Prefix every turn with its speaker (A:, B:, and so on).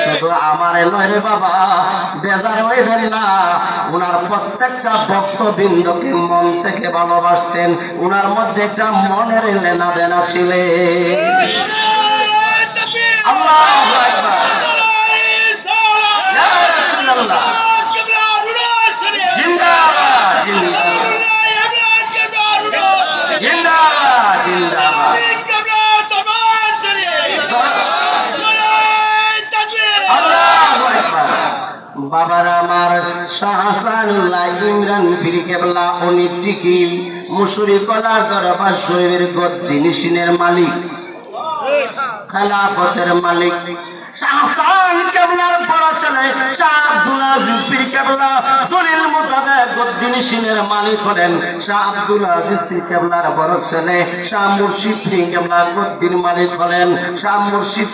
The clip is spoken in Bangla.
A: শুধু আমার নয় রে বাবা, বেজার হইবেন না। উনার প্রত্যেকটা ভক্তবৃন্দকে মন থেকে ভালোবাসতেন। উনার মধ্যে একটা মনের লেনাদেনা ছিলেন। আল্লাহু আকবার, ইয়া রাসূলুল্লাহ, জিন্দাবাদ জিন্দাবাদ জিন্দাবাদ জিন্দাবাদ। বাবার আমার শাহ হাসানুল্লাহ ইমরান পীর কেবলা উনি টিকিল মুসুরি কলার দরবার শরীফের গদ্দি নিশিনের মালিক, খেলাফতের মালিক। শাহ হাসান কেবলার বড় ছেলে শাহ আব্দুল আজিজ পীর কেবলা দলিল মোতাবেক গদ্দি নিশিনের মালিক হলেন। শাহ আব্দুল আজিজ পীর কেবলার বড় ছেলে শাহ মুর্শিদ পীর কেবলা গদ্দির মালিক হলেন। শাহ মুর্শিদ